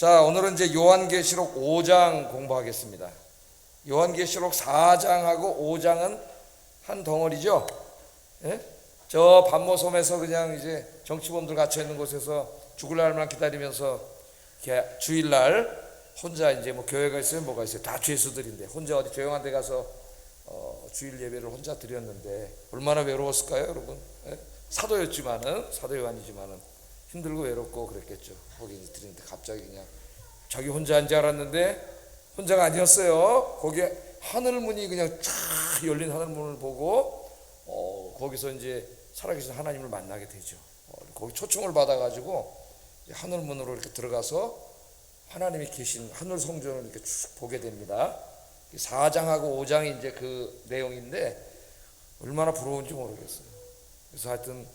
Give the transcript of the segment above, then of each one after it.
자, 오늘은 이제 요한계시록 5장 공부하겠습니다. 요한계시록 4장하고 5장은 한 덩어리죠. 예? 저 반모섬에서 그냥 이제 정치범들 갇혀 있는 곳에서 죽을 날만 기다리면서 주일날 혼자 이제 뭐 교회가 있어요, 뭐가 있어요, 다 죄수들인데 혼자 어디 조용한 데 가서 주일 예배를 혼자 드렸는데 얼마나 외로웠을까요, 여러분? 예? 사도 요한이지만은 힘들고 외롭고 그랬겠죠. 거기 드리는데 갑자기 그냥 자기 혼자인 줄 알았는데 혼자가 아니었어요. 거기에 하늘문이 그냥 쫙 열린 하늘문을 보고 거기서 이제 살아계신 하나님을 만나게 되죠. 거기 초청을 받아가지고 하늘문으로 이렇게 들어가서 하나님이 계신 하늘 성전을 이렇게 쭉 보게 됩니다. 4장하고 5장이 이제 그 내용인데 얼마나 부러운지 모르겠어요. 그래서 하여튼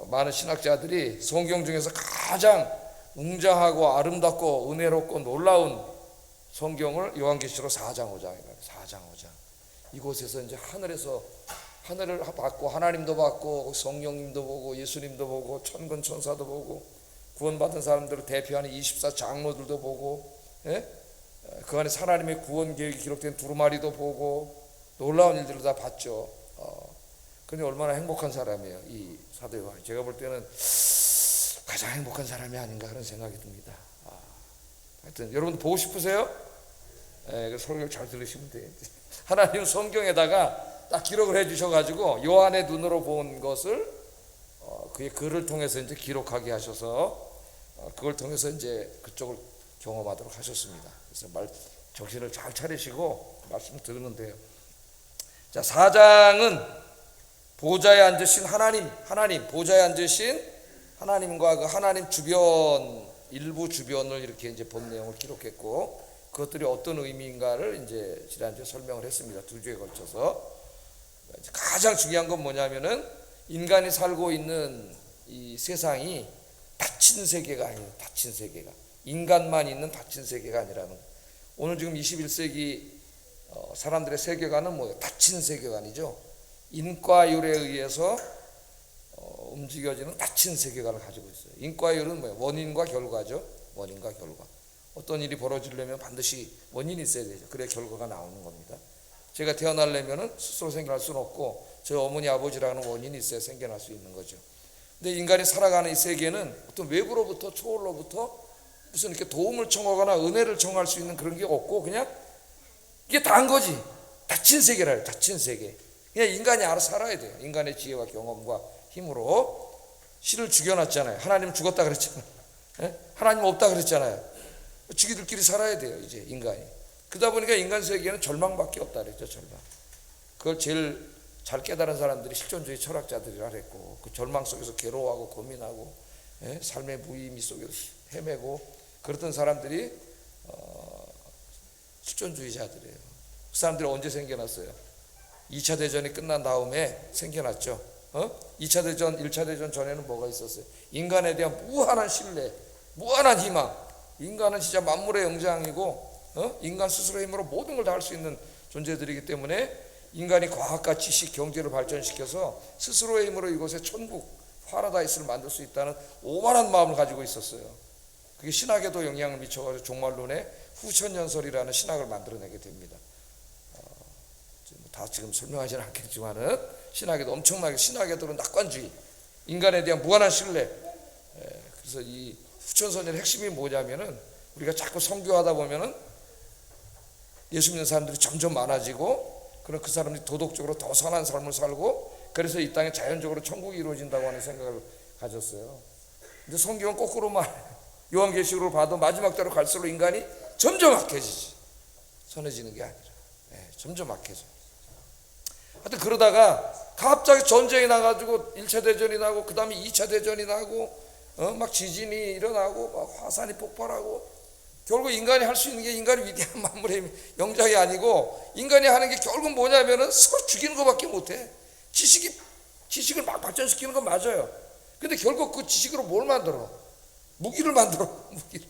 많은 신학자들이 성경 중에서 가장 웅장하고 아름답고 은혜롭고 놀라운 성경을 요한계시록 4장 5장이라고. 4장 5장 이곳에서 이제 하늘을 봤고 하나님도 봤고 성령님도 보고 예수님도 보고 천군 천사도 보고 구원받은 사람들을 대표하는 24 장로들도 보고, 예? 그 안에 하나님의 구원 계획이 기록된 두루마리도 보고 놀라운 일들을 다 봤죠. 근데 얼마나 행복한 사람이에요, 이 사도 요한. 제가 볼 때는 가장 행복한 사람이 아닌가 그런 생각이 듭니다. 하여튼 여러분 보고 싶으세요? 네, 설교를 잘 들으시면 돼요. 하나님 성경에다가 딱 기록을 해주셔가지고 요한의 눈으로 본 것을 그의 글을 통해서 이제 기록하게 하셔서 그걸 통해서 이제 그쪽을 경험하도록 하셨습니다. 그래서 정신을 잘 차리시고 말씀 들으면 돼요. 자, 4장은 보좌에 앉으신 하나님 보좌에 앉으신 하나님과 그 하나님 주변 일부 주변을 이렇게 이제 본 내용을 기록했고 그것들이 어떤 의미인가를 이제 지난주에 설명을 했습니다. 2주에 걸쳐서. 가장 중요한 건 뭐냐면은 인간이 살고 있는 이 세상이 닫힌 세계가 아니에요. 닫힌 세계가 인간만 있는 닫힌 세계가 아니라는 거예요. 오늘 지금 21세기 사람들의 세계관은 뭐예요? 닫힌 세계관이죠. 인과율에 의해서 움직여지는 닫힌 세계관을 가지고 있어요. 인과율은 뭐예요? 원인과 결과죠. 원인과 결과. 어떤 일이 벌어지려면 반드시 원인이 있어야 되죠. 그래야 결과가 나오는 겁니다. 제가 태어나려면 스스로 생겨날 수는 없고 저희 어머니 아버지라는 원인이 있어야 생겨날 수 있는 거죠. 근데 인간이 살아가는 이 세계는 어떤 외부로부터 초월로부터 무슨 이렇게 도움을 청하거나 은혜를 청할 수 있는 그런 게 없고 그냥 이게 다인 거지. 닫힌 세계라 해요. 닫힌 세계. 그냥 인간이 알아서 살아야 돼요. 인간의 지혜와 경험과 힘으로. 신을 죽여놨잖아요. 하나님 죽었다 그랬잖아요. 예? 하나님 없다 그랬잖아요. 지기들끼리 살아야 돼요. 이제 인간이. 그러다 보니까 인간 세계에는 절망밖에 없다 그랬죠. 절망. 그걸 제일 잘 깨달은 사람들이 실존주의 철학자들이라 그랬고 그 절망 속에서 괴로워하고 고민하고, 예? 삶의 무의미 속에서 헤매고 그랬던 사람들이 실존주의자들이에요. 그 사람들이 언제 생겨났어요? 2차 대전이 끝난 다음에 생겨났죠. 2차 대전, 1차 대전 전에는 뭐가 있었어요? 인간에 대한 무한한 신뢰, 무한한 희망. 인간은 진짜 만물의 영장이고 인간 스스로의 힘으로 모든 걸 다 할 수 있는 존재들이기 때문에 인간이 과학과 지식, 경제를 발전시켜서 스스로의 힘으로 이곳에 천국, 파라다이스를 만들 수 있다는 오만한 마음을 가지고 있었어요. 그게 신학에도 영향을 미쳐가지고 종말론의 후천연설이라는 신학을 만들어내게 됩니다. 다 지금 설명하지는 않겠지만은 신학에도 엄청나게 신학에도는 낙관주의, 인간에 대한 무한한 신뢰. 그래서 이 후천선열의 핵심이 뭐냐면은 우리가 자꾸 선교하다 보면은 예수 믿는 사람들이 점점 많아지고 그럼 그 사람들이 도덕적으로 더 선한 삶을 살고 그래서 이 땅에 자연적으로 천국이 이루어진다고 하는 생각을 가졌어요. 근데 성경은 거꾸로 요한계시록으로 봐도 마지막 때로 갈수록 인간이 점점 악해지지. 선해지는 게 아니라 점점 악해져. 하여튼 그러다가 갑자기 전쟁이 나가지고 1차 대전이 나고 그 다음에 2차 대전이 나고 막 지진이 일어나고 막 화산이 폭발하고 결국 인간이 할 수 있는 게 인간이 위대한 만물의 영장이 아니고 인간이 하는 게 결국 뭐냐면은 서로 죽이는 것밖에 못해. 지식을 막 발전시키는 건 맞아요. 근데 결국 그 지식으로 뭘 만들어? 무기를 만들어. 무기를.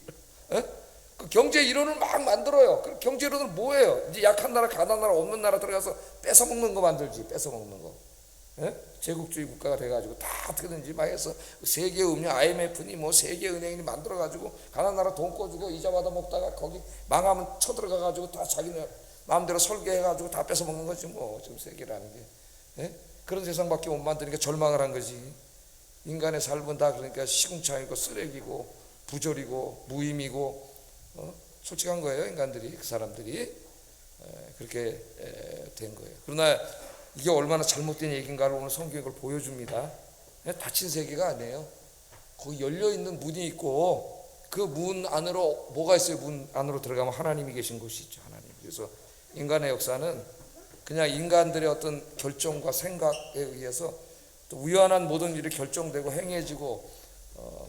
그 경제 이론을 막 만들어요. 그 경제 이론은 뭐예요? 이제 약한 나라, 가난한 나라, 없는 나라 들어가서 뺏어먹는 거 만들지. 뺏어먹는 거. 제국주의 국가가 돼가지고 다 어떻게든지 막 해서 세계은행 IMF니 뭐 세계은행이 만들어가지고 가난한 나라 돈 꿔주고 이자 받아 먹다가 거기 망하면 쳐들어가가지고 다 자기네 마음대로 설계해가지고 다 뺏어 먹는 거지 뭐 지금 세계라는 게. 그런 세상밖에 못 만드니까 절망을 한 거지. 인간의 삶은 다 그러니까 시궁창이고 쓰레기고 부조리고 무의미고 솔직한 거예요. 인간들이 그 사람들이 그렇게 된 거예요. 그러나 이게 얼마나 잘못된 얘기인가를 오늘 성경이 그걸 보여줍니다. 닫힌 세계가 아니에요. 거기 열려있는 문이 있고 그 문 안으로 뭐가 있어요? 문 안으로 들어가면 하나님이 계신 곳이 있죠. 하나님. 그래서 인간의 역사는 그냥 인간들의 어떤 결정과 생각에 의해서 또 우연한 모든 일이 결정되고 행해지고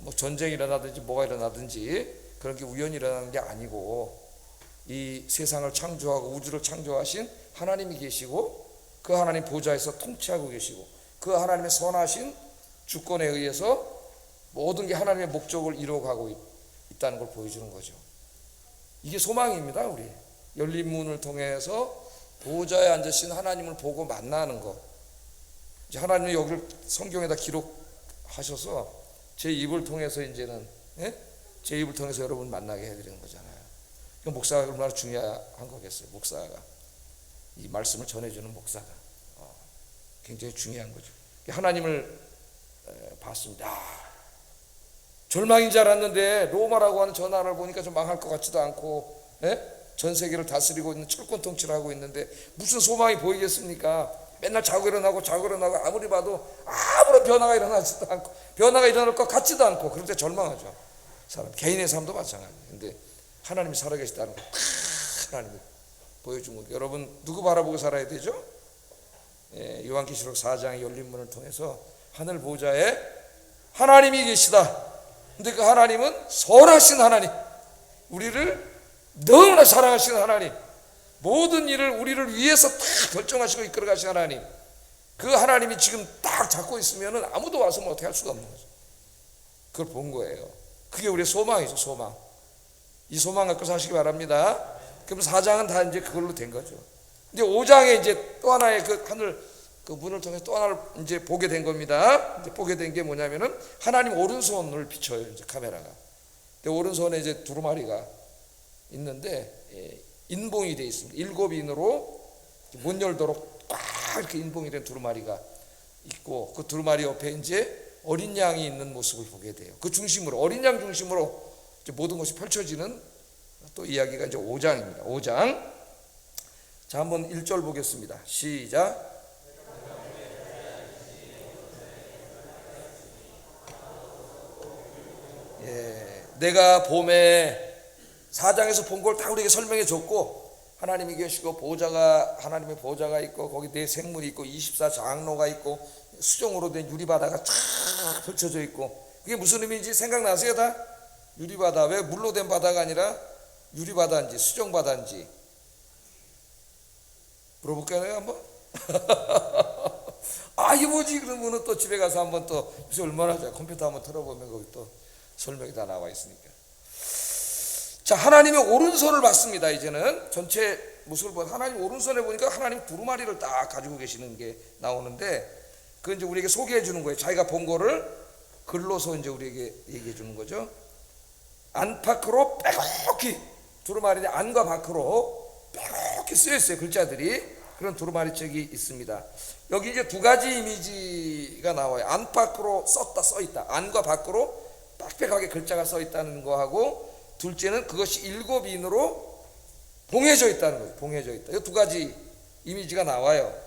뭐 전쟁이 일어나든지 뭐가 일어나든지 그런 게 우연히 일어나는 게 아니고 이 세상을 창조하고 우주를 창조하신 하나님이 계시고 그 하나님 보좌에서 통치하고 계시고 그 하나님의 선하신 주권에 의해서 모든 게 하나님의 목적을 이루어가고 있다는 걸 보여주는 거죠. 이게 소망입니다. 우리 열린 문을 통해서 보좌에 앉으신 하나님을 보고 만나는 것. 이제 하나님이 여기를 성경에다 기록하셔서 제 입을 통해서 이제는 제 입을 통해서 여러분 만나게 해드리는 거잖아요. 목사가 얼마나 중요한 거겠어요. 목사가 이 말씀을 전해주는 목사가 굉장히 중요한 거죠. 하나님을 봤습니다. 절망인 줄 알았는데 로마라고 하는 저 나라를 보니까 좀 망할 것 같지도 않고 전 세계를 다스리고 있는 철권 통치를 하고 있는데 무슨 소망이 보이겠습니까? 맨날 자고 일어나고 아무리 봐도 아무런 변화가 일어나지도 않고 변화가 일어날 것 같지도 않고 그럴 때 절망하죠. 사람 개인의 삶도 마찬가지예요. 근데 하나님이 살아계시다는 거 하나님이 보여준 거. 여러분 누구 바라보고 살아야 되죠? 요한계시록 4장의 열린 문을 통해서 하늘 보좌에 하나님이 계시다. 근데 그 하나님은 선하신 하나님, 우리를 너무나 사랑하시는 하나님, 모든 일을 우리를 위해서 다 결정하시고 이끌어 가신 하나님, 그 하나님이 지금 딱 잡고 있으면 아무도 와서 뭐 어떻게 할 수가 없는 거죠. 그걸 본 거예요. 그게 우리의 소망이죠. 소망. 이 소망 갖고 사시기 바랍니다. 그럼 4장은 다 이제 그걸로 된 거죠. 근데 5장에 이제 또 하나의 그 하늘 그 문을 통해서 또 하나를 이제 보게 된 겁니다. 이제 보게 된 게 뭐냐면은 하나님 오른손을 비춰요. 이제 카메라가. 근데 오른손에 이제 두루마리가 있는데 인봉이 되어 있습니다. 7인으로 못 열도록 꽉 이렇게 인봉이 된 두루마리가 있고 그 두루마리 옆에 이제 어린 양이 있는 모습을 보게 돼요. 그 중심으로 어린 양 중심으로 이제 모든 것이 펼쳐지는 또 이야기가 이제 5장입니다. 5장. 자, 한번 1절 보겠습니다. 시작. 내가 봄에 4장에서 본 걸 다 우리에게 설명해 줬고 하나님이 계시고 하나님의 보좌가 있고 거기 네 생물이 있고 24장로가 있고 수정으로 된 유리바다가 쫙 펼쳐져 있고 그게 무슨 의미인지 생각나세요 다? 유리바다. 왜 물로 된 바다가 아니라 유리바다인지 수정바다인지 물어볼까요 한번? 이게 뭐지? 그러면 또 집에 가서 한번 또 요새 얼마나 좋아요. 컴퓨터 한번 틀어보면 거기 또 설명이 다 나와 있으니까. 자, 하나님의 오른손을 봤습니다. 이제는 전체 모습을 보면 하나님 오른손에 보니까 하나님 두루마리를 딱 가지고 계시는 게 나오는데 그건 이제 우리에게 소개해 주는 거예요. 자기가 본 거를 글로서 이제 우리에게 얘기해 주는 거죠. 안팎으로 빼곡히 두루마리인데 안과 밖으로 빼곡히 쓰여 있어요. 글자들이. 그런 두루마리 책이 있습니다. 여기 이제 두 가지 이미지가 나와요. 안팎으로 써 있다. 안과 밖으로 빽빽하게 글자가 써 있다는 거하고 둘째는 그것이 7인으로 봉해져 있다는 거예요. 봉해져 있다. 이 두 가지 이미지가 나와요.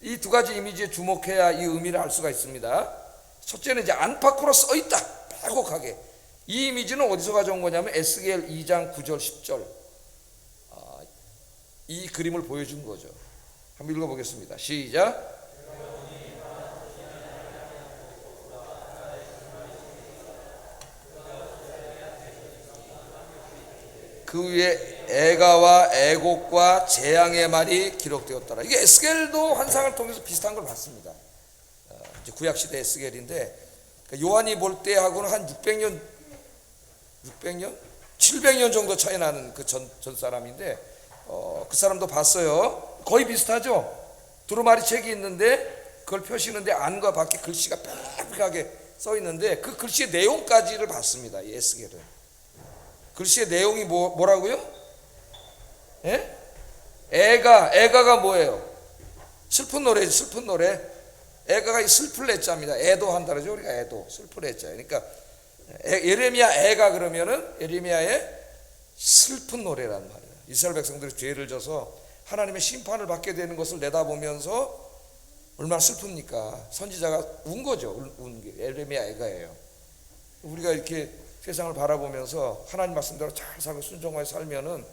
이 두 가지 이미지에 주목해야 이 의미를 알 수가 있습니다. 첫째는 이제 안팎으로 써 있다. 빼곡하게. 이 이미지는 어디서 가져온 거냐면 에스겔 2장 9절 10절 이 그림을 보여준 거죠. 한번 읽어보겠습니다. 시작. 그 위에 애가와 애곡과 재앙의 말이 기록되었더라. 이게 에스겔도 환상을 통해서 비슷한 걸 봤습니다. 이제 구약 시대 에스겔인데 요한이 볼 때하고는 한 600년 700년 정도 차이 나는 그 전 사람인데 그 사람도 봤어요. 거의 비슷하죠. 두루마리 책이 있는데 그걸 펴시는데 안과 밖에 글씨가 빽빽하게 써 있는데 그 글씨의 내용까지를 봤습니다. 이 에스겔은. 글씨의 내용이 뭐라고요? 예? 애가가 뭐예요? 슬픈 노래지, 슬픈 노래. 애가가 슬플 애자입니다. 애도한다 그러죠. 우리가 애도, 슬플 애자. 그러니까 예레미야 애가 그러면은 예레미야의 슬픈 노래란 말이에요. 이스라엘 백성들이 죄를 져서 하나님의 심판을 받게 되는 것을 내다보면서 얼마나 슬픕니까? 선지자가 운 거죠. 운 게 예레미야 애가예요. 우리가 이렇게 세상을 바라보면서 하나님 말씀대로 잘 살고 순종하게 살면은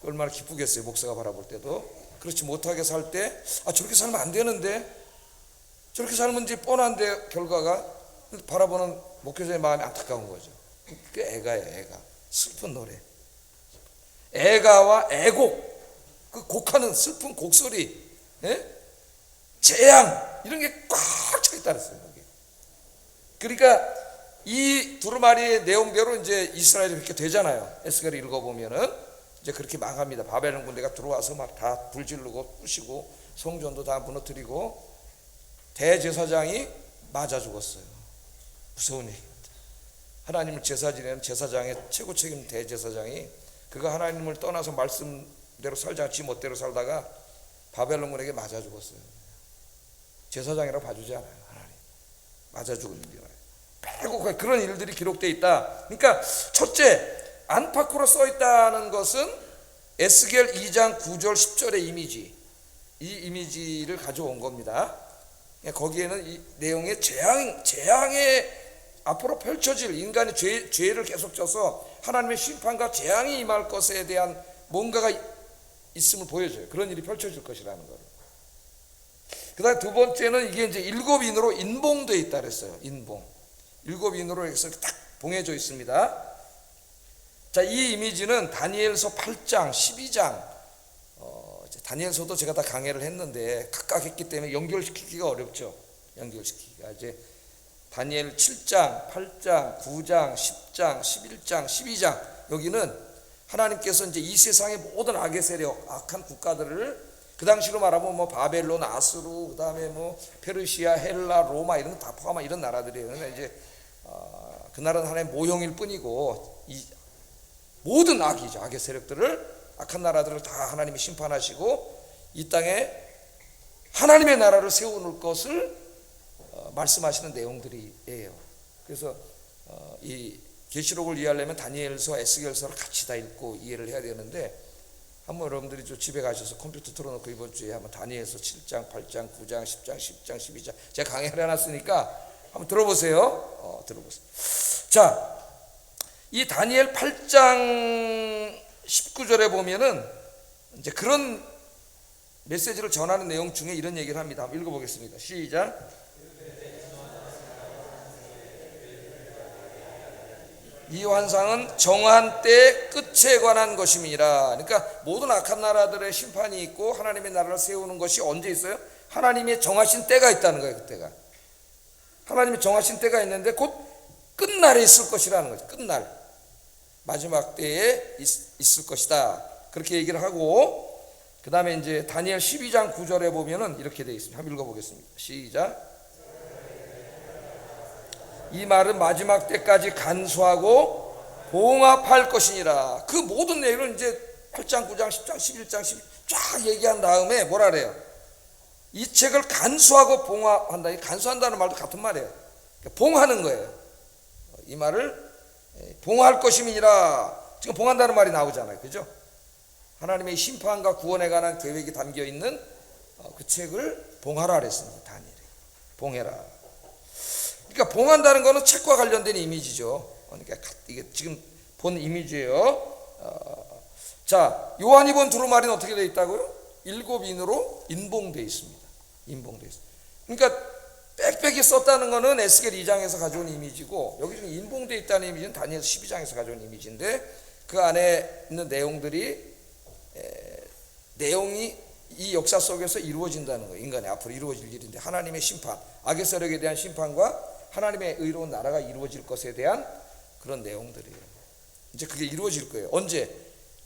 얼마나 기쁘겠어요. 목사가 바라볼 때도. 그렇지 못하게 살 때 저렇게 살면 안 되는데, 저렇게 살면 이제 뻔한데 결과가, 바라보는 목회자의 마음이 안타까운 거죠. 그 애가예요. 애가. 슬픈 노래. 애가와 애곡, 그 곡하는 슬픈 곡소리, 예? 재앙, 이런 게 꽉 차 있다 그랬어요. 그러니까 이 두루마리의 내용대로 이제 이스라엘이 그렇게 되잖아요. 에스겔을 읽어보면은 이제 그렇게 망합니다. 바벨론 군대가 들어와서 막 다 불지르고 부시고 성전도 다 무너뜨리고 대제사장이 맞아 죽었어요. 무서운 얘기입니다. 하나님을 제사 지내는 제사장의 최고 책임 대제사장이, 그가 하나님을 떠나서 말씀대로 살자 지 멋대로 살다가 바벨론군에게 맞아 죽었어요. 제사장이라고 봐주지 않아요. 하나님 맞아 죽은 일이에요. 빼곡하게 그런 일들이 기록되어 있다. 그러니까 첫째, 안팎으로 써 있다는 것은 에스겔 2장 9절 10절의 이미지, 이 이미지를 가져온 겁니다. 거기에는 이 내용의 재앙의 앞으로 펼쳐질 인간의 죄를 계속 져서 하나님의 심판과 재앙이 임할 것에 대한 뭔가가 있음을 보여줘요. 그런 일이 펼쳐질 것이라는 거를. 그 다음에 두 번째는 이게 이제 7인으로 인봉되어 있다 그랬어요. 인봉. 7인으로 해서 딱 봉해져 있습니다. 자, 이 이미지는 다니엘서 8장, 12장, 다니엘서도 제가 다 강해를 했는데 각각 했기 때문에 연결시키기가 어렵죠. 연결시키기가. 이제 다니엘 7장, 8장, 9장, 10장, 11장, 12장, 여기는 하나님께서 이제 이 세상의 모든 악의 세력, 악한 국가들을 그 당시로 말하면 뭐 바벨론, 아수르, 그 다음에 뭐 페르시아, 헬라, 로마 이런 거 다 포함한 이런 나라들이에요. 그러니까 이제 그 나라는 하나의 모형일 뿐이고 이 모든 악이죠. 악의 세력들을, 악한 나라들을 다 하나님이 심판하시고 이 땅에 하나님의 나라를 세워놓을 것을 말씀하시는 내용들이에요. 그래서 이 계시록을 이해하려면 다니엘서, 에스겔서를 같이 다 읽고 이해를 해야 되는데, 한번 여러분들이 좀 집에 가셔서 컴퓨터 틀어놓고 이번 주에 한번 다니엘서 7장, 8장, 9장, 10장, 10장, 12장 제가 강의를 해놨으니까 한번 들어보세요. 들어보세요. 자, 이 다니엘 8장 19절에 보면은 이제 그런 메시지를 전하는 내용 중에 이런 얘기를 합니다. 한번 읽어보겠습니다. 시작. 이 환상은 정한 때 끝에 관한 것임이라. 그러니까 모든 악한 나라들의 심판이 있고 하나님의 나라를 세우는 것이 언제 있어요? 하나님의 정하신 때가 있다는 거예요. 그때가 하나님의 정하신 때가 있는데 곧 끝날에 있을 것이라는 거죠. 끝날, 마지막 때에 있을 것이다, 그렇게 얘기를 하고, 그 다음에 이제 다니엘 12장 9절에 보면은 이렇게 되어 있습니다. 한번 읽어보겠습니다. 시작. 이 말은 마지막 때까지 간수하고 봉합할 것이니라. 그 모든 내용을 이제 8장, 9장, 10장, 11장, 12장 쫙 얘기한 다음에 뭐라 그래요? 이 책을 간수하고 봉합한다. 이 간수한다는 말도 같은 말이에요. 봉하는 거예요. 이 말을 봉할 것임이니라. 지금 봉한다는 말이 나오잖아요. 그죠? 하나님의 심판과 구원에 관한 계획이 담겨 있는 그 책을 봉하라 그랬습니다. 다니엘이. 봉해라. 그러니까 봉한다는 것은 책과 관련된 이미지죠. 그러니까 이게 지금 본 이미지예요. 자, 요한이 본 두루마리는 어떻게 되어 있다고요? 7인으로 인봉되어 있습니다. 인봉되어 있습니다. 그러니까 빽빽이 썼다는 것은 에스겔 2장에서 가져온 이미지고, 여기 지금 인봉되어 있다는 이미지는 다니엘 12장에서 가져온 이미지인데, 그 안에 있는 내용들이 내용이 이 역사 속에서 이루어진다는 거예요. 인간의 앞으로 이루어질 일인데, 하나님의 심판, 악의 세력에 대한 심판과 하나님의 의로운 나라가 이루어질 것에 대한 그런 내용들이에요. 이제 그게 이루어질 거예요. 언제?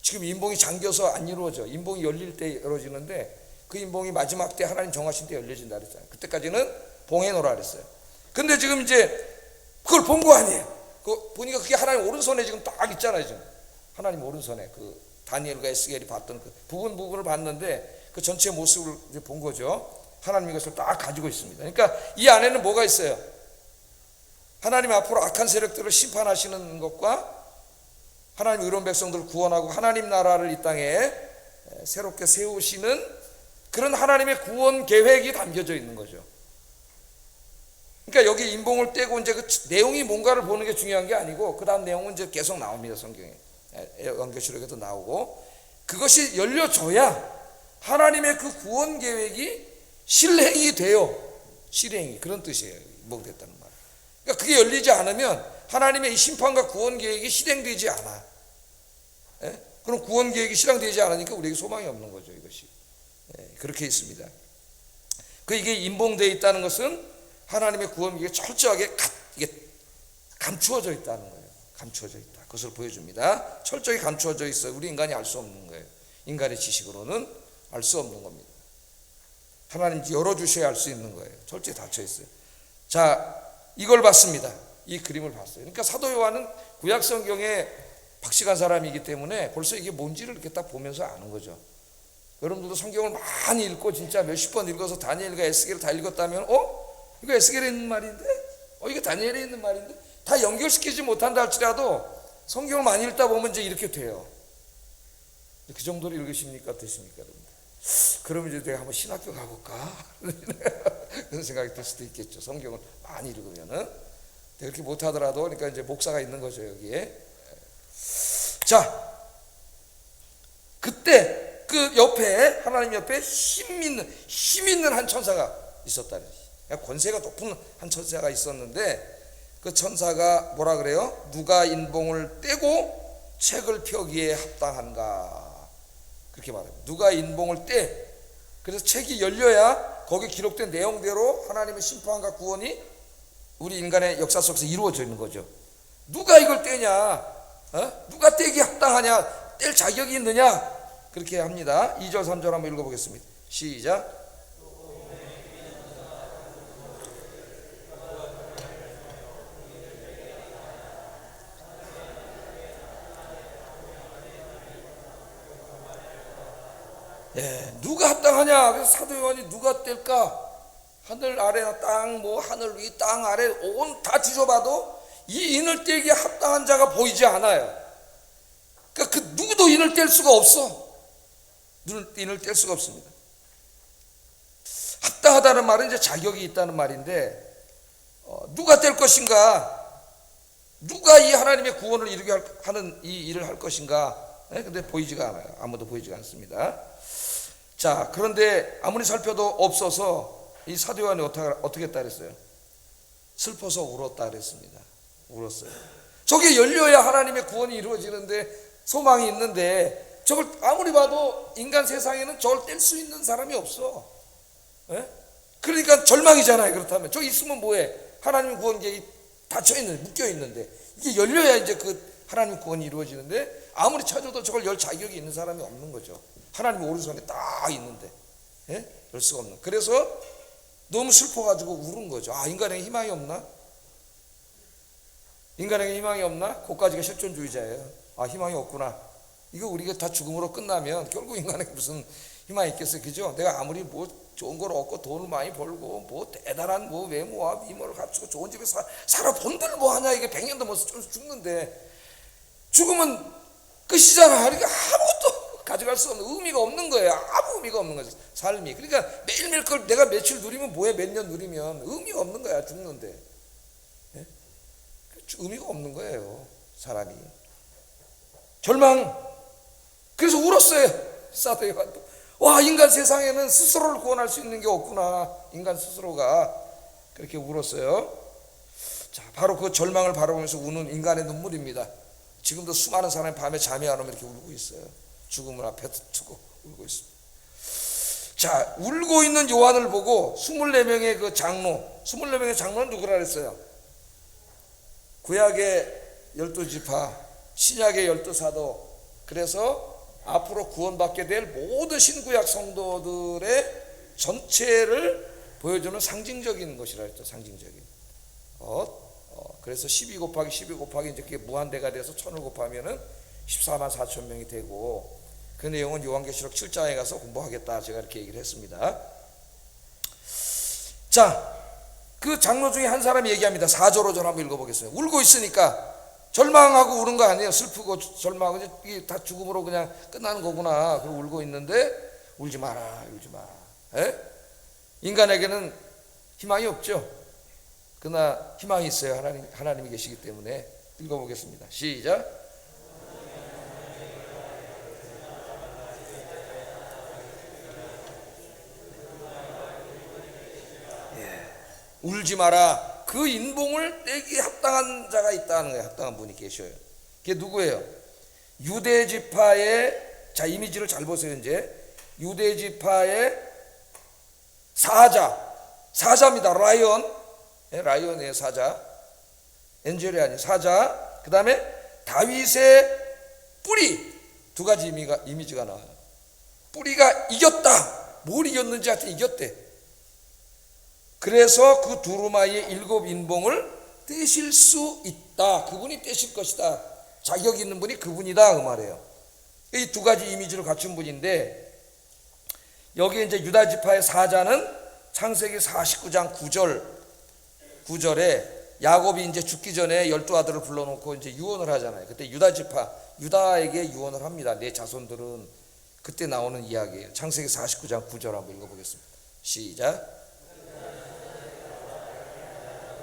지금 인봉이 잠겨서 안 이루어져. 인봉이 열릴 때 이루어지는데 그 인봉이 마지막 때 하나님 정하신 때 열려진다 그랬잖아요. 그때까지는 봉해 놓으라 그랬어요. 근데 지금 이제 그걸 본 거 아니에요. 보니까 그게 하나님 오른손에 지금 딱 있잖아요. 지금 하나님 오른손에 그 다니엘과 에스겔이 봤던 그 부분을 봤는데 그 전체 모습을 이제 본 거죠. 하나님 이것을 딱 가지고 있습니다. 그러니까 이 안에는 뭐가 있어요? 하나님 앞으로 악한 세력들을 심판하시는 것과 하나님 의로운 백성들을 구원하고 하나님 나라를 이 땅에 새롭게 세우시는 그런 하나님의 구원 계획이 담겨져 있는 거죠. 그러니까 여기 인봉을 떼고 이제 그 내용이 뭔가를 보는 게 중요한 게 아니고 그 다음 내용은 이제 계속 나옵니다. 성경에 요한계시록에도 나오고 그것이 열려져야 하나님의 그 구원 계획이 실행이 돼요. 실행이 그런 뜻이에요. 인봉됐다는 말. 그러니까 그게 열리지 않으면 하나님의 이 심판과 구원 계획이 실행되지 않아. 예? 그럼 구원 계획이 실행되지 않으니까 우리에게 소망이 없는 거죠. 이것이 그렇게 있습니다. 이게 인봉되어 있다는 것은 하나님의 구원 계획이 철저하게 이게 감추어져 있다는 거예요. 감추어져 있다. 그것을 보여줍니다. 철저히 감추어져 있어요. 우리 인간이 알 수 없는 거예요. 인간의 지식으로는 알 수 없는 겁니다. 하나님 열어주셔야 알 수 있는 거예요. 철저히 닫혀 있어요. 자, 이걸 봤습니다. 이 그림을 봤어요. 그러니까 사도 요한은 구약 성경에 박식한 사람이기 때문에 벌써 이게 뭔지를 이렇게 딱 보면서 아는 거죠. 여러분들도 성경을 많이 읽고 진짜 몇십 번 읽어서 다니엘과 에스겔을 다 읽었다면 이거 에스겔에 있는 말인데? 이거 다니엘에 있는 말인데? 다 연결시키지 못한다 할지라도 성경을 많이 읽다 보면 이제 이렇게 돼요. 그 정도로 읽으십니까? 어떠십니까? 여러분들? 그럼 이제 내가 한번 신학교 가볼까? 그런 생각이 들 수도 있겠죠. 성경을 많이 읽으면은. 그렇게 못하더라도 그러니까 이제 목사가 있는 거죠. 여기에. 자, 그때 그 옆에 하나님 옆에 힘 있는 한 천사가 있었다는 거예요. 권세가 높은 한 천사가 있었는데 그 천사가 뭐라 그래요? 누가 인봉을 떼고 책을 펴기에 합당한가? 그렇게 말합니다. 누가 인봉을 떼. 그래서 책이 열려야 거기 기록된 내용대로 하나님의 심판과 구원이 우리 인간의 역사 속에서 이루어지는 거죠. 누가 이걸 떼냐? 누가 떼기 합당하냐? 뗄 자격이 있느냐? 그렇게 합니다. 2절 3절 한번 읽어보겠습니다. 시작. 누가 합당하냐? 그래서 사도 요한이 누가 뗄까? 하늘 아래나 땅, 하늘 위, 땅 아래 온 다 뒤져봐도 이 인을 떼기에 합당한 자가 보이지 않아요. 그러니까 그 누구도 인을 뗄 수가 없어. 인을 뗄 수가 없습니다. 합당하다는 말은 이제 자격이 있다는 말인데 누가 뗄 것인가? 누가 이 하나님의 구원을 이루게 하는 이 일을 할 것인가? 근데 보이지가 않아요. 아무도 보이지가 않습니다. 자, 그런데 아무리 살펴도 없어서 이 사도 요한이 어떻게 했다 그랬어요? 슬퍼서 울었다 그랬습니다. 울었어요. 저게 열려야 하나님의 구원이 이루어지는데 소망이 있는데 저걸 아무리 봐도 인간 세상에는 저걸 뗄 수 있는 사람이 없어. 그러니까 절망이잖아요. 그렇다면 저기 있으면 뭐해? 하나님 구원 계획이 닫혀있는, 묶여있는데 이게 열려야 이제 그 하나님 구원이 이루어지는데 아무리 찾아도 저걸 열 자격이 있는 사람이 없는 거죠. 하나님 오른손에 딱 있는데 열 수가 없는. 그래서 너무 슬퍼가지고 울은 거죠. 인간에게 희망이 없나? 인간에게 희망이 없나? 그까지가 실존주의자예요. 희망이 없구나. 이거 우리가 다 죽음으로 끝나면 결국 인간에게 무슨 희망이 있겠어요. 그죠? 내가 아무리 좋은 걸 얻고 돈을 많이 벌고 대단한 외모와 미모를 갖추고 좋은 집에 살아 본들 하냐? 이게 100년도 못 죽는데 죽으면 끝이잖아. 그러니까 아무것도 가져갈 수 없는, 의미가 없는 거예요. 아무 의미가 없는 거죠. 삶이. 그러니까 매일매일 그걸 내가 며칠 누리면 뭐해? 몇 년 누리면 의미가 없는 거야. 죽는데. 의미가 없는 거예요. 사람이. 절망. 그래서 울었어요. 사도 요한도. 인간 세상에는 스스로를 구원할 수 있는 게 없구나. 인간 스스로가. 그렇게 울었어요. 자, 바로 그 절망을 바라보면서 우는 인간의 눈물입니다. 지금도 수많은 사람이 밤에 잠이 안 오면 이렇게 울고 있어요. 죽음을 앞에 두고 울고 있습니다. 자, 울고 있는 요한을 보고 24명의 그 장로, 24명의 장로는 누구라 그랬어요? 구약의 12지파, 신약의 12사도, 그래서 앞으로 구원받게 될 모든 신구약 성도들의 전체를 보여주는 상징적인 것이라 했죠. 상징적인. 그래서 12 곱하기 12 곱하기 이제 그게 무한대가 돼서 1000을 곱하면은 14만 4천 명이 되고, 그 내용은 요한계시록 7장에 가서 공부하겠다 제가 이렇게 얘기를 했습니다. 자, 그 장로 중에 한 사람이 얘기합니다. 4절로 전 한번 읽어보겠습니다. 울고 있으니까 절망하고 우는 거 아니에요. 슬프고 절망하고 이게 다 죽음으로 그냥 끝나는 거구나. 그리고 울고 있는데 울지 마라, 울지 마라. 에? 인간에게는 희망이 없죠. 그러나 희망이 있어요. 하나님이 계시기 때문에. 읽어보겠습니다. 시작. 울지 마라. 그 인봉을 떼기에 합당한 자가 있다는 거예요. 합당한 분이 계셔요. 그게 누구예요? 유대 지파의, 자 이미지를 잘 보세요. 이제 유대 지파의 사자입니다. 라이언의 사자, 엔젤이 아닌 사자. 그 다음에 다윗의 뿌리. 두 가지 이미지가 나와요. 뿌리가 이겼다. 뭘 이겼는지 하여튼 이겼대. 그래서 그 두루마리의 7 인봉을 떼실 수 있다. 그분이 떼실 것이다. 자격 있는 분이 그분이다. 그 말이에요. 이 두 가지 이미지를 갖춘 분인데, 여기 이제 유다 지파의 사자는 창세기 49장 9절에 야곱이 이제 죽기 전에 12아들을 불러놓고 이제 유언을 하잖아요. 그때 유다 지파, 유다에게 유언을 합니다. 내 자손들은. 그때 나오는 이야기예요. 창세기 49장 9절 한번 읽어보겠습니다. 시작.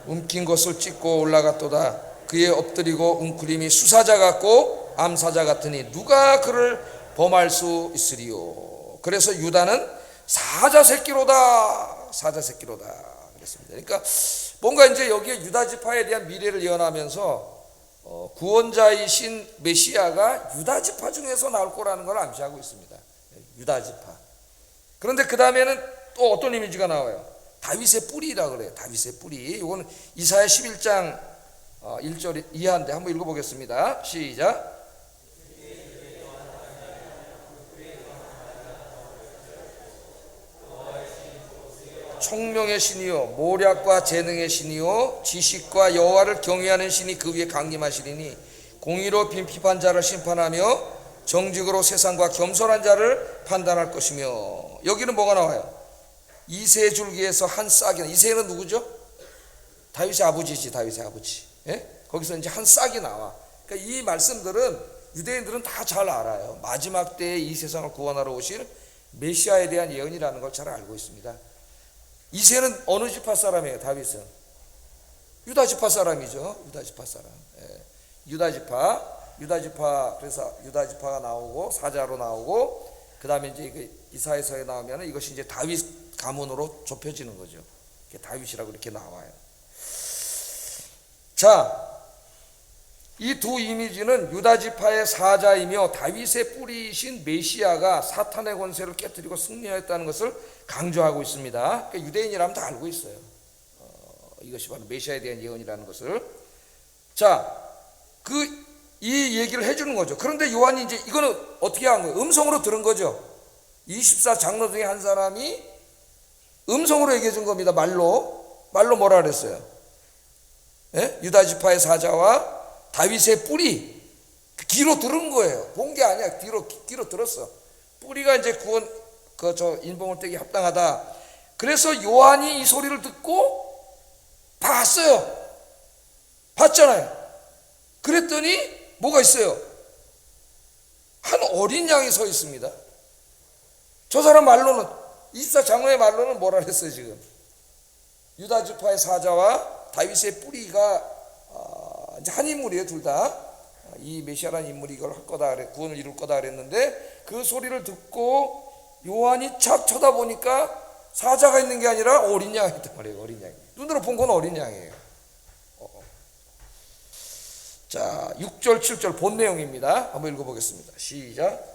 움킨 것을 찢고 올라갔도다. 그의 엎드리고 웅크림이 수사자 같고 암사자 같으니 누가 그를 범할 수 있으리요. 그래서 유다는 사자 새끼로다. 사자 새끼로다 그랬습니다. 그러니까 뭔가 이제 여기에 유다 지파에 대한 미래를 예언하면서 구원자이신 메시아가 유다 지파 중에서 나올 거라는 걸 암시하고 있습니다. 유다 지파. 그런데 그 다음에는 또 어떤 이미지가 나와요? 다윗의 뿌리라 그래요. 다윗의 뿌리. 이거는 이사야 11장 1절 이하인데 한번 읽어보겠습니다. 시작. 총명의 신이요 모략과 재능의 신이요 지식과 여호와를 경외하는 신이 그 위에 강림하시리니 공의로 빈핍한 자를 심판하며 정직으로 세상과 겸손한 자를 판단할 것이며. 여기는 뭐가 나와요? 이새 줄기에서 한 싹이. 이새는 누구죠? 다윗의 아버지지. 다윗의 아버지. 예? 거기서 이제 한 싹이 나와. 그러니까 이 말씀들은 유대인들은 다 잘 알아요. 마지막 때에 이 세상을 구원하러 오실 메시아에 대한 예언이라는 걸 잘 알고 있습니다. 이새는 어느 지파 사람이에요? 다윗은 유다 지파 사람이죠. 유다 지파 사람. 예. 유다 지파. 그래서 유다 지파가 나오고 사자로 나오고, 그 다음에 이제 이사야서에 나오면 이것이 이제 다윗 가문으로 좁혀지는 거죠. 다윗이라고 이렇게 나와요. 자, 이 두 이미지는 유다 지파의 사자이며 다윗의 뿌리이신 메시아가 사탄의 권세를 깨뜨리고 승리하였다는 것을 강조하고 있습니다. 그러니까 유대인이라면 다 알고 있어요. 이것이 바로 메시아에 대한 예언이라는 것을. 자, 이 얘기를 해주는 거죠. 그런데 요한이 이제 이거는 어떻게 한 거예요? 음성으로 들은 거죠. 24 장로 중에 한 사람이 음성으로 얘기해 준 겁니다. 말로 뭐라 그랬어요? 예? 유다 지파의 사자와 다윗의 뿌리. 귀로 들은 거예요. 본 게 아니야. 귀로 들었어. 뿌리가 이제 구원, 인봉을 떼기 합당하다. 그래서 요한이 이 소리를 듣고 봤어요. 봤잖아요. 그랬더니 뭐가 있어요? 한 어린 양이 서 있습니다. 저 사람 말로는, 24 장로의 말로는 뭐라 그랬어요 지금? 유다 지파의 사자와 다윗의 뿌리가 이제 한 인물이에요. 둘 다. 이 메시아라는 인물이 이걸 할 거다, 구원을 이룰 거다 그랬는데, 그 소리를 듣고 요한이 착 쳐다보니까 사자가 있는 게 아니라 어린 양이 있단 말이에요. 어린 양. 눈으로 본 건 어린 양이에요. 자, 6절 7절 본 내용입니다. 한번 읽어보겠습니다. 시작.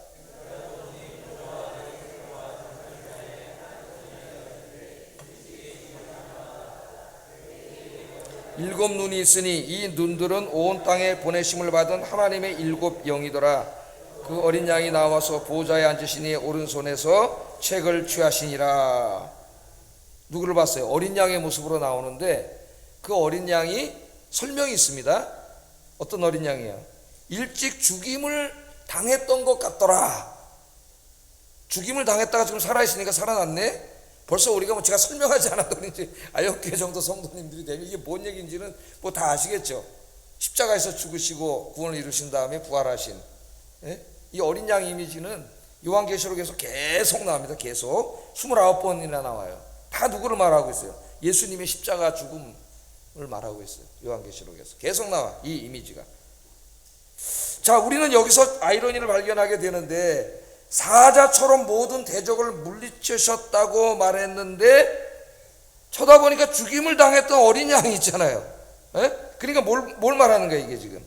일곱 눈이 있으니 이 눈들은 온 땅에 보내심을 받은 하나님의 7 영이더라. 그 어린 양이 나와서 보좌에 앉으시니 오른손에서 책을 취하시니라. 누구를 봤어요? 어린 양의 모습으로 나오는데 그 어린 양이 설명이 있습니다. 어떤 어린 양이에요? 일찍 죽임을 당했던 것 같더라. 죽임을 당했다가 지금 살아있으니까 살아났네. 벌써 우리가 뭐 제가 설명하지 않아도 이제 9개 정도 성도님들이 되면 이게 뭔 얘기인지는 뭐 다 아시겠죠. 십자가에서 죽으시고 구원을 이루신 다음에 부활하신, 예? 이 어린 양 이미지는 요한계시록에서 계속 나옵니다. 계속 29번이나 나와요. 다 누구를 말하고 있어요? 예수님의 십자가 죽음을 말하고 있어요. 요한계시록에서 계속 나와, 이 이미지가. 자, 우리는 여기서 아이러니를 발견하게 되는데, 사자처럼 모든 대적을 물리치셨다고 말했는데 쳐다보니까 죽임을 당했던 어린 양이 있잖아요. 에? 그러니까 뭘 말하는 거예요 이게 지금?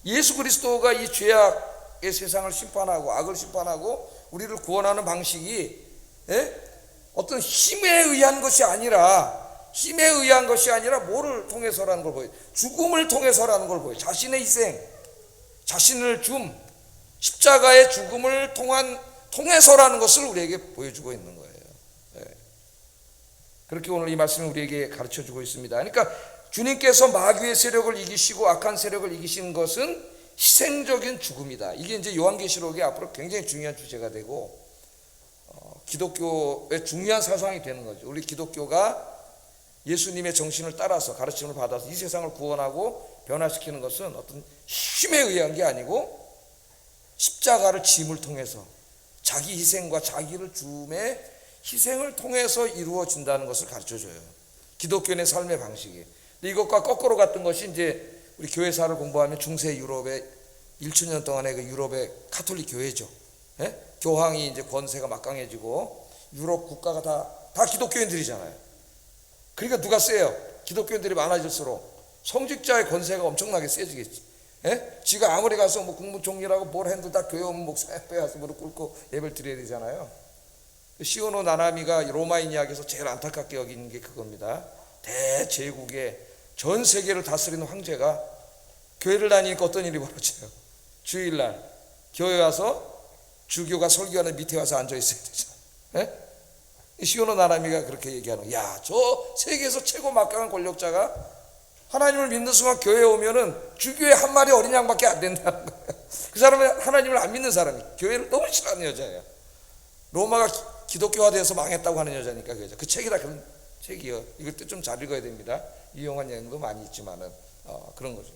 예수 그리스도가 이 죄악의 세상을 심판하고 악을 심판하고 우리를 구원하는 방식이, 에? 어떤 힘에 의한 것이 아니라 뭐를 통해서라는 걸 보여요. 죽음을 통해서라는 걸 보여요. 자신의 희생, 자신을 십자가의 죽음을 통해서라는 것을 우리에게 보여주고 있는 거예요. 네. 그렇게 오늘 이 말씀이 우리에게 가르쳐주고 있습니다. 그러니까 주님께서 마귀의 세력을 이기시고 악한 세력을 이기신 것은 희생적인 죽음이다. 이게 이제 요한계시록에 앞으로 굉장히 중요한 주제가 되고 기독교의 중요한 사상이 되는 거죠. 우리 기독교가 예수님의 정신을 따라서 가르침을 받아서 이 세상을 구원하고 변화시키는 것은 어떤 힘에 의한 게 아니고 십자가를 짐을 통해서 자기 희생과 자기를 주음의 희생을 통해서 이루어진다는 것을 가르쳐줘요. 기독교인의 삶의 방식이. 근데 이것과 거꾸로 갔던 것이 이제 우리 교회사를 공부하면 중세 유럽의 1,000년 동안의 그 유럽의 카톨릭 교회죠. 예? 교황이 이제 권세가 막강해지고 유럽 국가가 다 기독교인들이잖아요. 그러니까 누가 세요? 기독교인들이 많아질수록 성직자의 권세가 엄청나게 세지겠지. 예? 지가 아무리 가서 뭐 국무총리라고 뭘 해도 다 교회 오면 목사에 빼앗아 무릎 꿇고 예배를 드려야 되잖아요. 시오노 나나미가 로마인 이야기에서 제일 안타깝게 여기는 게 그겁니다. 대제국의 전 세계를 다스리는 황제가 교회를 다니니까 어떤 일이 벌어져요? 주일날 교회 와서 주교가 설교하는 밑에 와서 앉아 있어야 되잖아요. 예? 시오노 나나미가 그렇게 얘기하는 거야. 야, 저 세계에서 최고 막강한 권력자가 하나님을 믿는 순간 교회에 오면은 주교의 한 마리 어린 양밖에 안 된다는 거예요. 그 사람은 하나님을 안 믿는 사람이, 교회를 너무 싫어하는 여자예요. 로마가 기독교화돼서 망했다고 하는 여자니까 그 여자. 그 책이다 그런 책이요. 이걸 좀 잘 읽어야 됩니다. 이용한 내용도 많이 있지만은 그런 거죠.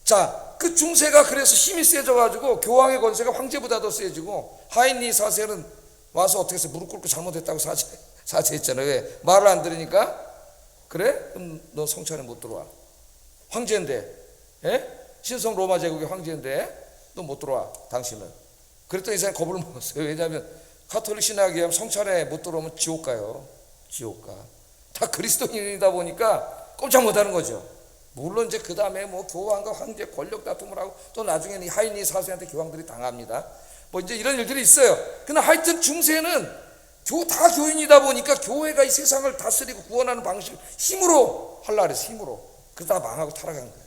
자, 그 중세가 그래서 힘이 세져가지고 교황의 권세가 황제보다 더 세지고 하인리 사세는 와서 어떻게 해서 무릎 꿇고 잘못했다고 사죄했잖아요. 왜? 말을 안 들으니까. 그래? 그럼 너 성찬에 못 들어와. 황제인데, 예? 신성 로마 제국의 황제인데 너 못 들어와, 당신은. 그랬더니 이 사람이 겁을 먹었어요. 왜냐하면 가톨릭 신학에 의하면 성찬에 못 들어오면 지옥 가요. 지옥 가. 다 그리스도인이다 보니까 꼼짝 못하는 거죠. 물론 이제 그 다음에 뭐 교황과 황제 권력 다툼을 하고 또 나중에는 하인리 사세한테 교황들이 당합니다. 뭐 이제 이런 일들이 있어요. 그러나 하여튼 중세는 다 교인이다 보니까 교회가 이 세상을 다스리고 구원하는 방식을 힘으로 하려고 그랬어요. 힘으로. 그러다 망하고 타락한 거예요.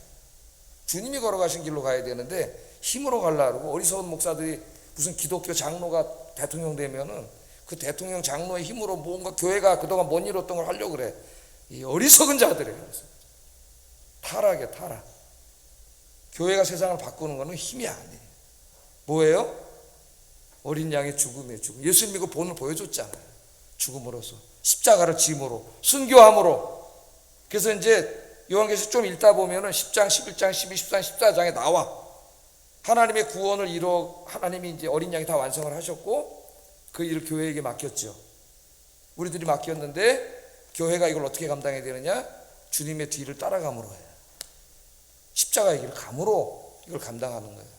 주님이 걸어가신 길로 가야 되는데 힘으로 가려고 그러고, 어리석은 목사들이 무슨 기독교 장로가 대통령 되면은 그 대통령 장로의 힘으로 뭔가 교회가 그동안 못 이뤘던 걸 하려고 그래. 이 어리석은 자들이에요. 타락이에요, 타락. 교회가 세상을 바꾸는 거는 힘이 아니에요. 뭐예요? 어린 양의 죽음이에요. 죽음. 예수 믿고 본을 보여줬잖아요. 죽음으로써, 십자가를 짐으로, 순교함으로. 그래서 이제 요한계시록 좀 읽다 보면은 10장, 11장, 12, 13, 14장에 나와. 하나님의 구원을 하나님이 이제 어린 양이 다 완성을 하셨고 그 일을 교회에게 맡겼죠. 우리들이 맡겼는데 교회가 이걸 어떻게 감당해야 되느냐? 주님의 뒤를 따라감으로 해요. 십자가의 길을 감으로 이걸 감당하는 거예요.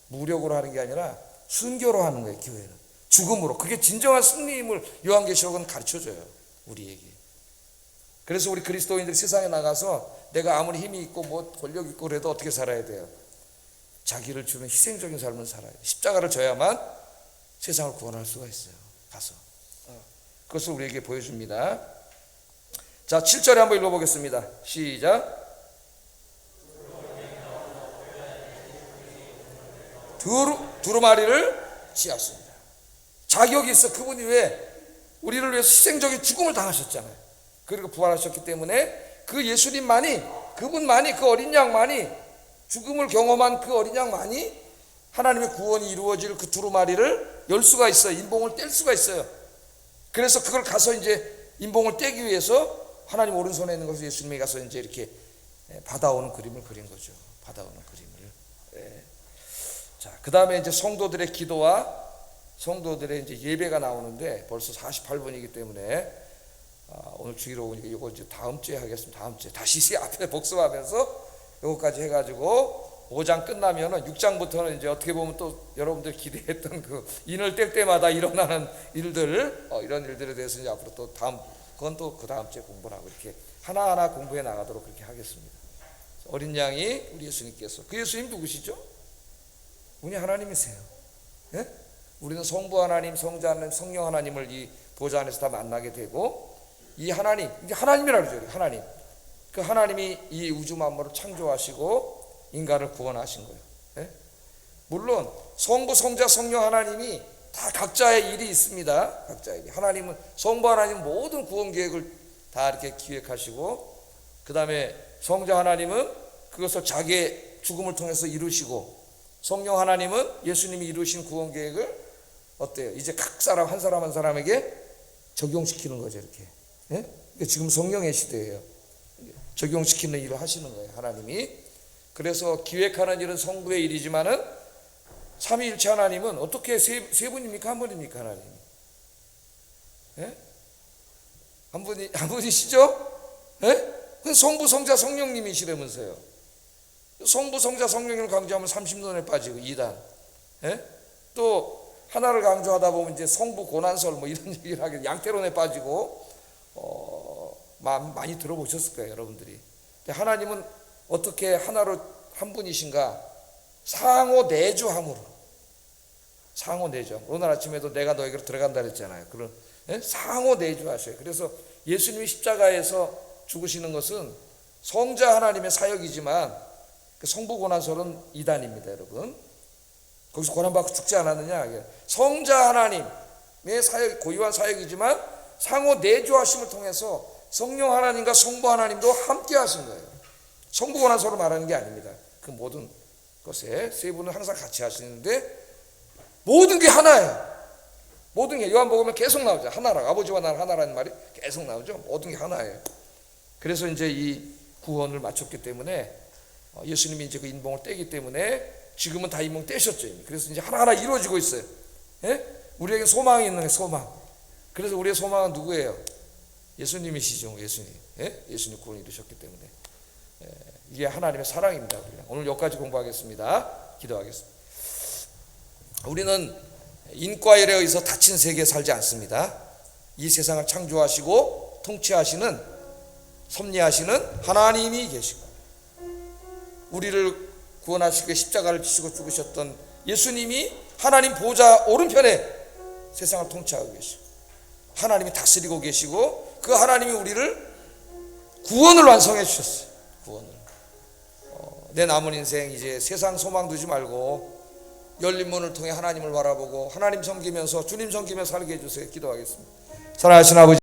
무력으로 하는 게 아니라 순교로 하는 거예요. 교회는 죽음으로. 그게 진정한 승리임을 요한계시록은 가르쳐줘요, 우리에게. 그래서 우리 그리스도인들이 세상에 나가서 내가 아무리 힘이 있고 뭐 권력 있고 그래도 어떻게 살아야 돼요? 자기를 주는 희생적인 삶을 살아야 돼요. 십자가를 져야만 세상을 구원할 수가 있어요. 가서 그것을 우리에게 보여줍니다. 자, 7절에 한번 읽어보겠습니다. 시작. 두루마리를 지었습니다. 자격이 있어. 그분이 왜 우리를 위해서 희생적인 죽음을 당하셨잖아요. 그리고 부활하셨기 때문에 그 예수님만이, 그분만이, 그 어린 양만이, 죽음을 경험한 그 어린 양만이 하나님의 구원이 이루어질 그 두루마리를 열 수가 있어요. 인봉을 뗄 수가 있어요. 그래서 그걸 가서 이제 인봉을 떼기 위해서 하나님 오른손에 있는 것을 예수님이 가서 이제 이렇게 받아오는 그림을 그린 거죠. 받아오는 그림을. 자, 그 다음에 이제 성도들의 기도와 성도들의 이제 예배가 나오는데 벌써 48분이기 때문에 오늘 주기로 오니까 이거 이제 다음 주에 하겠습니다. 다음 주에 다시 앞에 복습하면서 이거까지 해가지고 5장 끝나면은 6장부터는 이제 어떻게 보면 또 여러분들 기대했던 그 인을 뗄 때마다 일어나는 일들, 이런 일들에 대해서 이제 앞으로 또 그건 또 그 다음 주에 공부를 하고 이렇게 하나하나 공부해 나가도록 그렇게 하겠습니다. 어린 양이 우리 예수님께서, 그 예수님 누구시죠? 우리 하나님이세요. 예? 우리는 성부 하나님, 성자 하나님, 성령 하나님을 이 보좌 안에서 다 만나게 되고, 이 하나님, 이제 하나님이라고 그러죠. 하나님. 그 하나님이 이 우주 만물을 창조하시고 인간을 구원하신 거예요. 예? 물론 성부, 성자, 성령 하나님이 다 각자의 일이 있습니다. 각자의 일. 하나님은, 성부 하나님은 모든 구원 계획을 다 이렇게 기획하시고, 그 다음에 성자 하나님은 그것을 자기의 죽음을 통해서 이루시고, 성령 하나님은 예수님이 이루신 구원 계획을 어때요? 이제 각 사람 한 사람 한 사람에게 적용시키는 거죠. 이렇게. 예? 그러니까 지금 성령의 시대예요. 적용시키는 일을 하시는 거예요, 하나님이. 그래서 기획하는 일은 성부의 일이지만은 삼위일체 하나님은 어떻게 세 분입니까? 한 분입니까? 하나님? 예? 한 분이시죠? 예? 성부, 성자, 성령님이시라면서요. 성부, 성자, 성령님을 강조하면 30년에 빠지고 2단. 예? 또 하나를 강조하다 보면 이제 성부 고난설 뭐 이런 얘기를 하게 양태론에 빠지고 많이 들어보셨을 거예요, 여러분들이. 하나님은 어떻게 하나로 한 분이신가? 상호 내주함으로. 상호 내주. 오늘 아침에도 내가 너에게로 들어간다 그랬잖아요. 그런 상호 내주하셔요. 그래서 예수님이 십자가에서 죽으시는 것은 성자 하나님의 사역이지만 그 성부 고난설은 이단입니다, 여러분. 거기서 고난받고 죽지 않았느냐? 성자 하나님의 사역, 고유한 사역이지만 상호 내주하심을 통해서 성령 하나님과 성부 하나님도 함께 하신 거예요. 성부 고난설을 말하는 게 아닙니다. 그 모든 것에 세 분은 항상 같이 하시는데 모든 게 하나예요. 모든 게 요한복음에 계속 나오죠. 하나라. 아버지와 나는 하나라는 말이 계속 나오죠. 모든 게 하나예요. 그래서 이제 이 구원을 마쳤기 때문에 예수님이 이제 그 인봉을 떼기 때문에 지금은 다 인봉 떼셨죠. 그래서 이제 하나하나 이루어지고 있어요. 예? 우리에게 소망이 있는 거예요, 소망. 그래서 우리의 소망은 누구예요? 예수님이시죠, 예수님. 예? 예수님 구원을 이루셨기 때문에. 이게 하나님의 사랑입니다. 우리가. 오늘 여기까지 공부하겠습니다. 기도하겠습니다. 우리는 인과일에 의해서 닫힌 세계에 살지 않습니다. 이 세상을 창조하시고 통치하시는, 섭리하시는 하나님이 계시고, 우리를 구원하시고 십자가를 지시고 죽으셨던 예수님이 하나님 보좌 오른편에 세상을 통치하고 계시고, 하나님이 다스리고 계시고, 그 하나님이 우리를 구원을 완성해 주셨어요. 구원을. 내 남은 인생 이제 세상 소망 두지 말고 열린 문을 통해 하나님을 바라보고 하나님 섬기면서, 주님 섬기면서 살게 해주세요. 기도하겠습니다. 사랑하신 아버지,